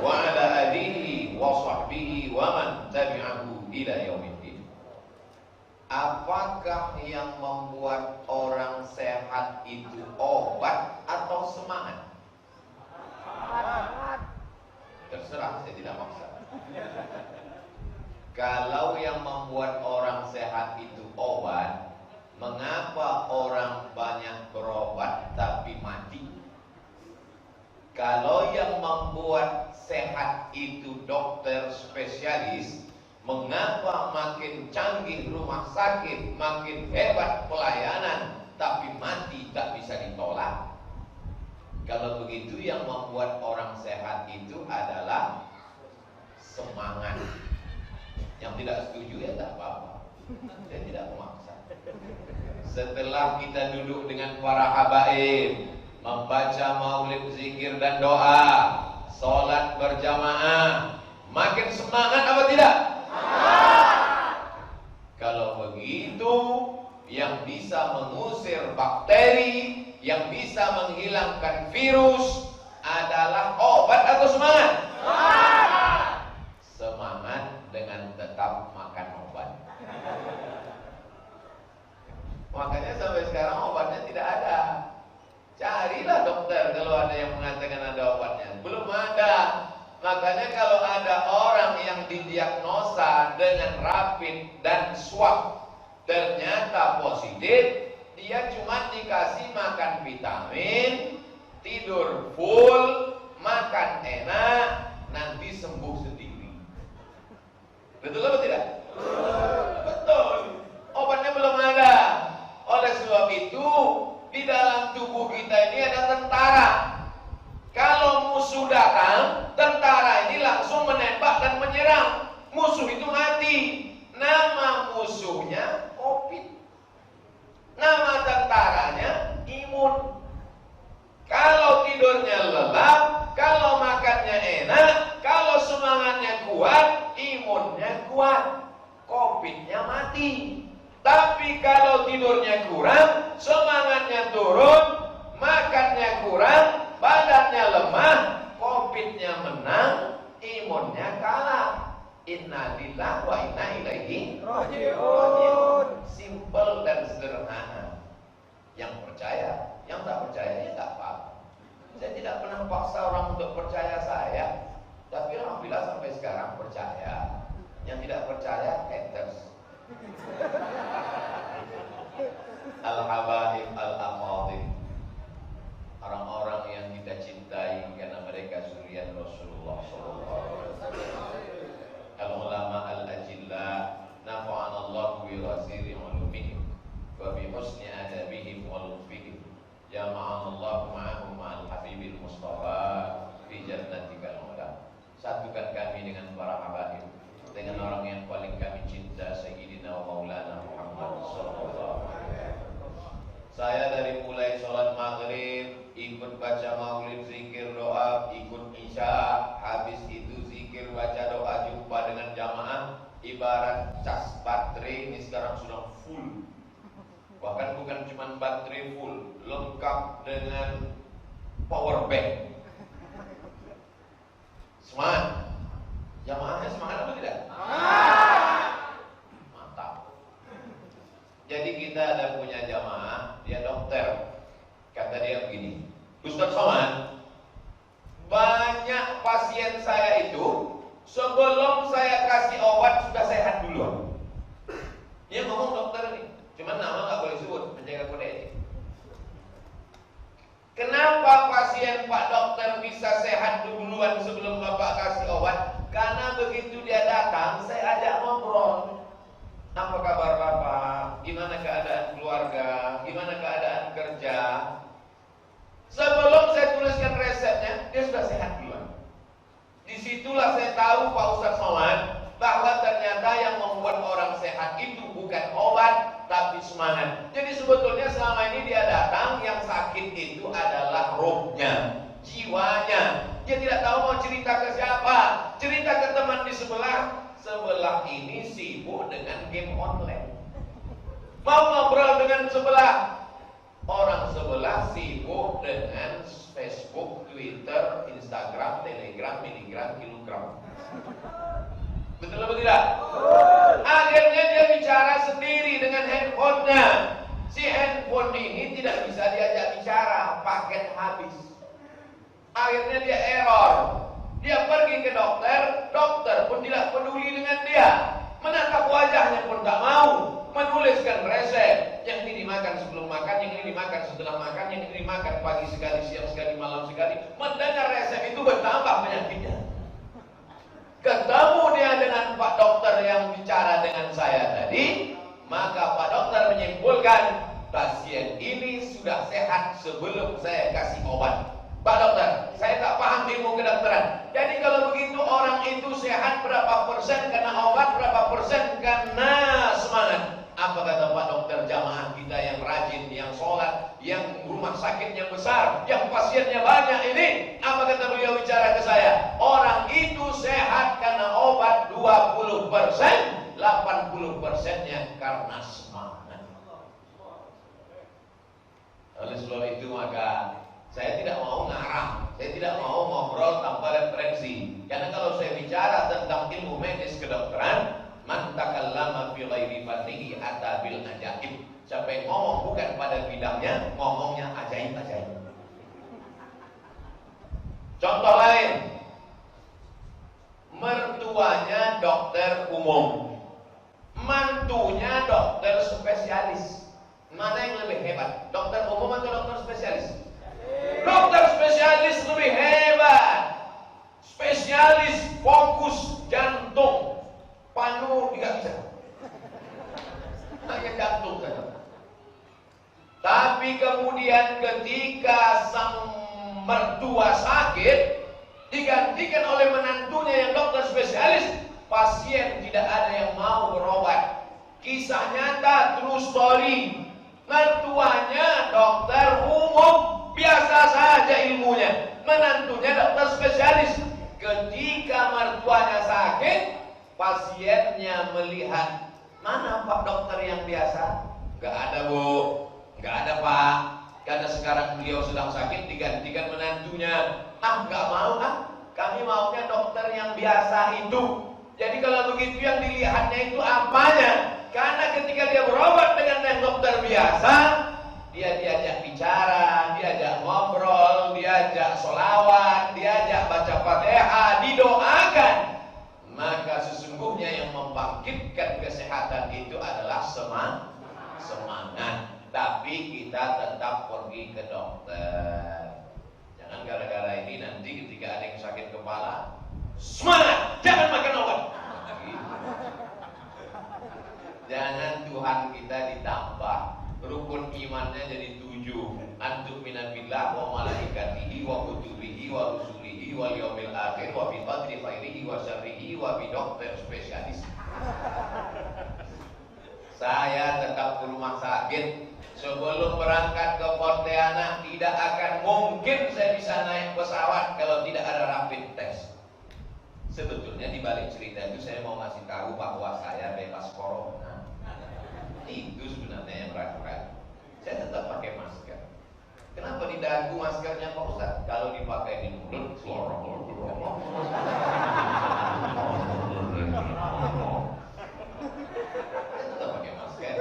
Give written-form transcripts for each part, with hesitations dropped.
wa ala alihi wa sahbihi wa man tabi'ahu ila yaumiddin. Apakah yang membuat orang sehat itu obat atau semangat? Terserah, saya tidak maksa. Kalau yang membuat orang sehat itu obat, mengapa orang banyak berobat tapi mati? Kalau yang membuat sehat itu dokter spesialis, mengapa makin canggih rumah sakit, makin hebat pelayanan, tapi mati tak bisa ditolak? Kalau begitu, yang membuat orang sehat itu adalah semangat. Yang tidak setuju ya tak apa-apa, saya tidak memaksa. Setelah kita duduk dengan para habaib, membaca maulid, zikir dan doa, sholat berjamaah, makin semangat apa tidak? Kalau begitu, yang bisa mengusir bakteri, yang bisa menghilangkan virus adalah obat atau semangat? Semangat dengan tetap makan obat. Makanya sampai sekarang obatnya tidak ada. Carilah dokter kalau ada yang mengatakan ada obatnya. Belum ada. Makanya kalau ada orang yang didiagnosa dengan rapid dan swab ternyata positif, dia cuma dikasih makan vitamin, tidur full, makan enak, nanti sembuh sendiri. Betul atau tidak? Betul. Obatnya belum ada. Oleh sebab itu, di dalam tubuh kita ini ada tentara. Kalau musuh datang, tentara ini langsung menembak dan menyerang. Musuh itu mati. Nama musuhnya COVID. Nama tentaranya imun. Kalau tidurnya lelap, kalau makannya enak, kalau semangatnya kuat, imunnya kuat, COVID-nya mati. Tapi kalau tidurnya kurang, semangatnya turun, makannya kurang, badannya lemah, COVID-nya menang, imunnya kalah. Inna lillahi wa inna ilaihi raji'un. Simple dan sederhana. Yang percaya, yang tak percaya ya tak apa-apa. Saya tidak pernah paksa orang untuk percaya saya, tapi alhamdulillah sampai sekarang percaya. Yang tidak percaya haters. Al-habaib al-afadil, orang-orang yang kita cintai karena mereka zuriat Rasulullah SAW. Al-ulama al-ajilla, nafa'ana Allah bi rasiri ulumihim wa bi husni adabihim wa lutfihim. Jama'ana Allah ma'ahum ma'al habibil mustafa fi jannatikal ula. Satukan kami dengan para habaib, dengan orang yang paling kami cinta, Sayyidina wa Maulana Muhammad sallallahu alaihi wasallam. Saya dari mulai sholat maghrib, ikut baca maulid, zikir, doa, ikut isya, habis itu zikir, baca doa, jumpa dengan jamaah, ibarat cas baterai ini sekarang sudah full. Bahkan bukan cuma baterai full, lengkap dengan power bank. Semangat. Jamaahnya semangat atau tidak? Mantap. Jadi kita ada punya jamaah, dia dokter. Kata dia begini, Ustaz Somad, banyak pasien saya itu sebelum saya kasih obat sudah sehat duluan. Dia ngomong dokter ini, cuman nama nggak boleh sebut, menjaga kode etik. Kenapa pasien Pak Dokter bisa sehat duluan sebelum Bapak kasih obat? Karena begitu dia datang, saya ajak ngobrol. Apa kabar Bapak? Gimana keadaan keluarga? Gimana keadaan kerja? Sebelum saya tuliskan resepnya, dia sudah sehat duluan. Disitulah saya tahu Pak Ustaz Somad, bahwa ternyata yang membuat orang sehat itu bukan obat, tapi semangat. Jadi sebetulnya selama ini dia datang, yang sakit itu adalah rohnya, jiwanya. Dia tidak tahu mau cerita ke siapa, cerita ke teman di sebelah. Sebelah ini sibuk dengan game online. Mau ngobrol dengan sebelah, Orang sebelah sibuk dengan Facebook, Twitter, Instagram, Telegram, miligram, kilogram. Betul atau tidak? Akhirnya dia bicara sendiri dengan handphonenya. Si handphone ini tidak bisa diajak bicara, paket habis. Akhirnya dia error. Dia pergi ke dokter, dokter pun tidak peduli dengan dia. Menatap wajahnya pun tak mau. Menuliskan resep. Yang ini dimakan sebelum makan, yang ini dimakan setelah makan, yang ini dimakan pagi sekali, siang sekali, malam sekali. Mendengar resep itu bertambah penyakitnya. Ketemu dia dengan Pak Dokter yang bicara dengan saya tadi, maka Pak Dokter menyimpulkan pasien ini sudah sehat sebelum saya kasih obat. Pak Dokter, saya tak paham ilmu kedokteran. Jadi kalau begitu orang itu sehat berapa persen karena obat, berapa persen karena semangat. Apa kata Pak Dokter jamaah kita yang rajin, yang sholat, yang rumah sakitnya besar, yang pasiennya banyak ini? Apa kata beliau bicara ke saya? Orang itu sehat karena obat 20%, 80%-nya karena semangat. Oleh sebab itu maka saya tidak mau ngarang, saya tidak mau ngobrol tanpa referensi. Karena kalau saya bicara tentang ilmu medis kedokteran, man takallama fi ghairi fannihi ata bil ajaib. Siapa yang ngomong bukan pada bidangnya, ngomongnya ajaib-ajaib. Contoh lain, mertuanya dokter umum, mantunya dokter spesialis. Mana yang lebih hebat? Dokter umum atau dokter spesialis? Dokter spesialis lebih hebat. Spesialis fokus jantung. Panu tidak bisa. Hanya jantung saja. Tapi kemudian ketika sang mertua sakit, digantikan oleh menantunya yang dokter spesialis, pasien tidak ada yang mau berobat. Kisah nyata, true story. Mertuanya dokter umum, biasa saja ilmunya. Menantunya dokter spesialis. Ketika mertuanya sakit, pasiennya melihat, mana Pak dokter yang biasa? Gak ada Bu, gak ada Pak. Karena sekarang beliau sedang sakit, digantikan menantunya. Gak mau kami maunya dokter yang biasa itu. Jadi kalau begitu yang dilihatnya itu apanya? Karena ketika dia berobat dengan dokter biasa, dia diajak bicara, diajak ngobrol, diajak sholawat, diajak baca Fatihah, didoakan. Maka sesungguhnya yang membangkitkan kesehatan itu adalah semangat. Tapi kita tetap pergi ke dokter. Jangan gara-gara ini nanti ketika ada yang sakit kepala, semangat, jangan makan obat. Jangan Tuhan kita ditambah, rukun imannya jadi 7. Antum minabillah wa malaikatihi wa kutubihi wa rusulihi wal yaumil akhir wa bi qadri khairihi wa syarrihi wa bi dokter spesialis. Saya tetap ke rumah sakit. Sebelum berangkat ke Pontianak, tidak akan mungkin saya bisa naik pesawat kalau tidak ada rapid test. Sebetulnya di balik cerita itu saya mau ngasih tahu bahwa saya bebas corona. Itu sebenarnya yang berat-berat. Saya tetap pakai masker. Kenapa di dagu maskernya Pak Ustaz? Kalau dipakai di mulut, selorong. Saya tetap pakai masker.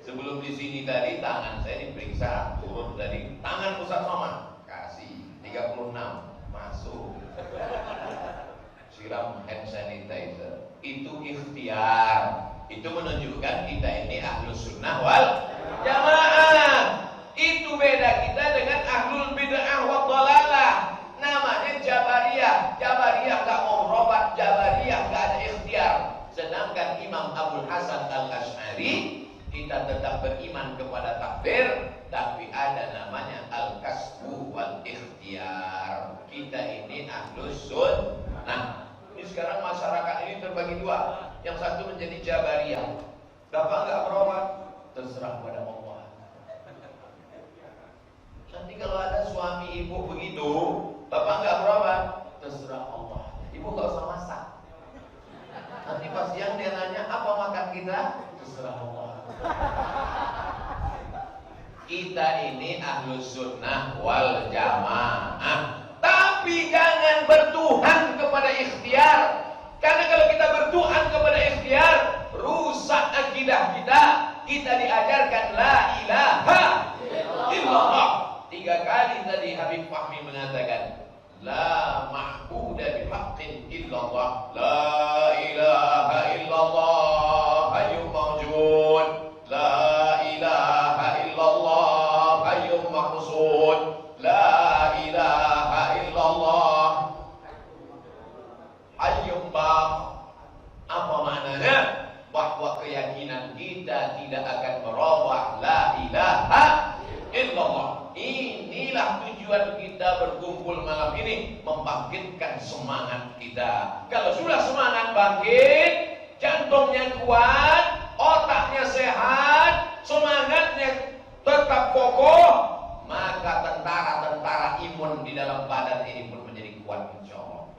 Sebelum di sini tadi tangan saya diperiksa, turun tadi tangan Ustaz Somad kasih 36 masuk. Siram hand sanitizer. Itu ikhtiar. Itu menunjukkan kita ini ahlus sunnah wal jamaah. Itu beda kita dengan ahlul bid'ah wa dhalalah. Namanya Jabariyah. Jabariyah gak mau berobat, Jabariyah gak ada ikhtiar. Sedangkan Imam Abdul Hasan Al-Asy'ari, kita tetap beriman kepada takdir, tapi ada namanya al-kasbu wal ikhtiar. Kita ini ahlus sunnah. Ini sekarang masyarakat ini terbagi dua. Yang satu menjadi Jabariyah. Bapak nggak berobat, terserah pada Allah. Nanti kalau ada suami ibu begitu, bapak nggak berobat, terserah Allah. Ibu nggak usah masak. Nanti pas siang dia nanya apa makan kita, terserah Allah. kita ini ahlus sunnah wal jamaah. Tapi jangan bertuhan kepada ikhtiar. Karena kalau kita bertuhan kepada ikhtiar, rusak akidah kita. Kita diajarkan la ilaha illallah. 3 kali tadi Habib Fahmi mengatakan la ma'budu bihaqqin illallah. La ilaha illallah hayyul mawjud. La ilaha illallah hayyul maqsud. La ilaha illallah hayyul baq. Apa maknanya? Bahwa keyakinan kita tidak akan merubah la ilaha illallah. Inilah tujuan kita berkumpul malam ini, membangkitkan semangat kita. Kalau sudah semangat bangkit, jantungnya kuat, otaknya sehat, semangatnya tetap kokoh, maka tentara-tentara imun di dalam badan ini pun menjadi kuat, insya Allah.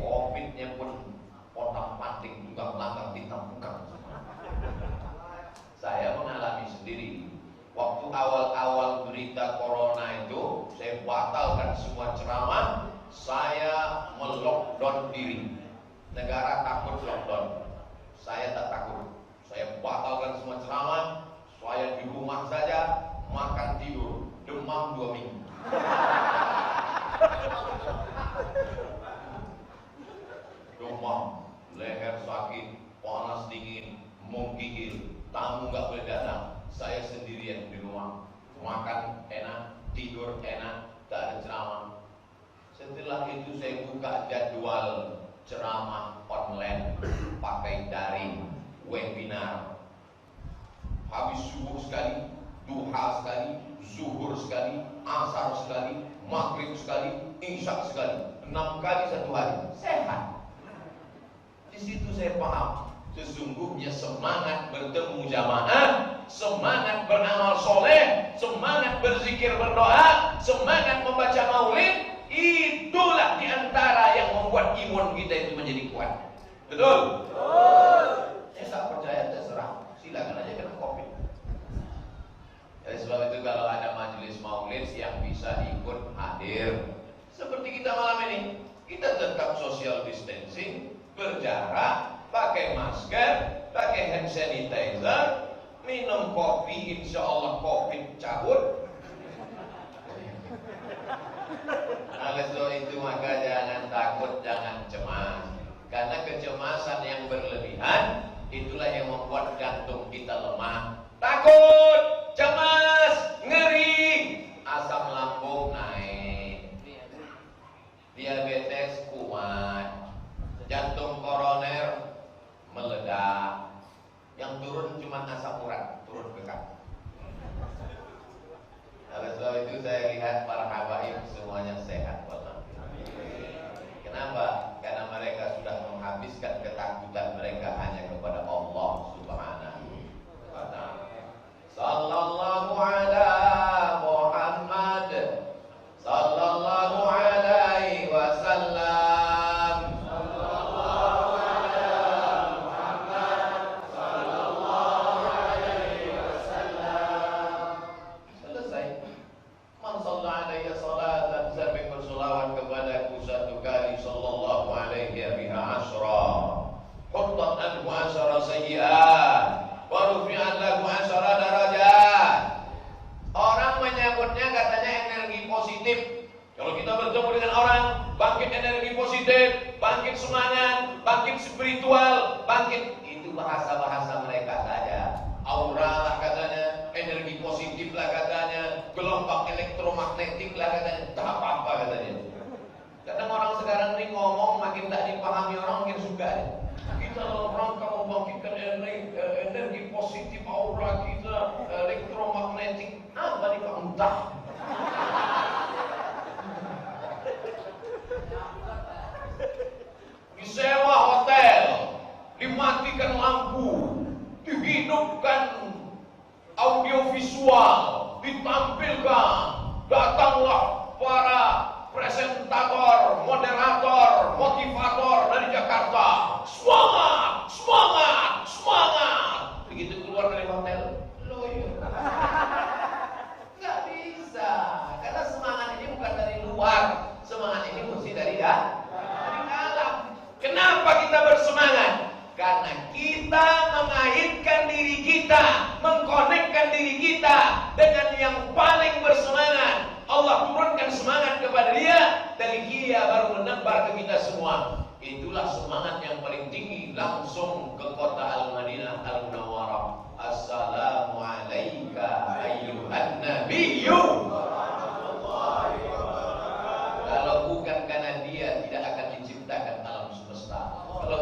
Covid-nya pun otak-atik juga melanggar ditemukan. Saya mengalami sendiri. Waktu awal-awal berita corona itu, saya batalkan semua ceramah. Saya melockdown diri. Negara takut lockdown, saya tak takut. Saya batalkan semua ceramah. Saya di rumah saja, makan tidur, demam 2 minggu. Demam, leher sakit, panas dingin, menggigil, tamu nggak boleh datang. Saya sendirian di rumah, makan enak, tidur enak, tak ada ceramah. Setelah itu saya buka jadwal ceramah online, pakai daring, webinar. Habis subuh sekali, duha sekali, zuhur sekali, asar sekali, maghrib sekali, isya sekali, 6 kali 1 hari. Sehat. Di situ saya paham. Sesungguhnya semangat bertemu jamaah, semangat beramal soleh, semangat berzikir berdoa, semangat membaca maulid, itulah diantara yang membuat imun kita itu menjadi kuat. Betul? Betul. Saya tak percaya, terserah. Silakan aja kena COVID. Oleh sebab itu kalau ada majelis maulid yang bisa ikut hadir, seperti kita malam ini, kita tetap social distancing, berjarak, pakai masker, pakai hand sanitizer, minum kopi, insya Allah COVID cabut. Oleh sebab itu maka jangan takut, jangan cemas. Karena kecemasan yang berlebihan itulah yang membuat jantung kita lemah. Takut, cemas, ngeri, asam lambung naik, diabetes kuat, jantung koroner meledak. Yang turun cuma asam urat, turun ke kaki. Oleh sebab itu saya lihat para habaib semuanya sehat. Kenapa? Karena mereka sudah menghabiskan ketakutan mereka hanya kepada Allah Subhanahu wa ta'ala. Sallallahu ala Muhammad sallallahu alaihi wasallam. Sallallahu ala Muhammad sallallahu alaihi wasallam. Selesai. Man shalla alaihi salatan, siapa yang bersolawat kepadaku 1 kali, sallallahu alaihi biha asyra, huttat anhu asyra sayyi'at, wa rufi'at lahu asyra darajat. Orang menyebutnya katanya energi positif. Kalau kita bertemu dengan orang, bangkit energi positif, bangkit semangat, bangkit spiritual, bangkit, itu bahasa-bahasa mereka saja. Aura lah katanya, energi positif lah katanya, gelombang elektromagnetik lah katanya, tak apa-apa katanya. Kadang orang sekarang ini ngomong makin tak dipahami orang, makin suka deh. Kita dalam rangka membangkitkan energi positif, aura kita, elektromagnetik, apa nih kau entah. Disewa hotel, dimatikan lampu, dihidupkan audiovisual, ditampilkan, datanglah para presentator, moderator, motivator dari Jakarta. Semangat, semangat, semangat. Begitu keluar dari hotel, loyo. kita, mengkonekkan diri kita dengan yang paling bersemangat. Allah turunkan semangat kepada dia, dari dia baru menebar ke kita semua. Itulah semangat yang paling tinggi. Langsung ke kota Al-Madinah Al-Munawwarah. Assalamu alayka ayyuhan nabiyyu. Kalau bukan karena dia, tidak akan diciptakan alam semesta. Kalau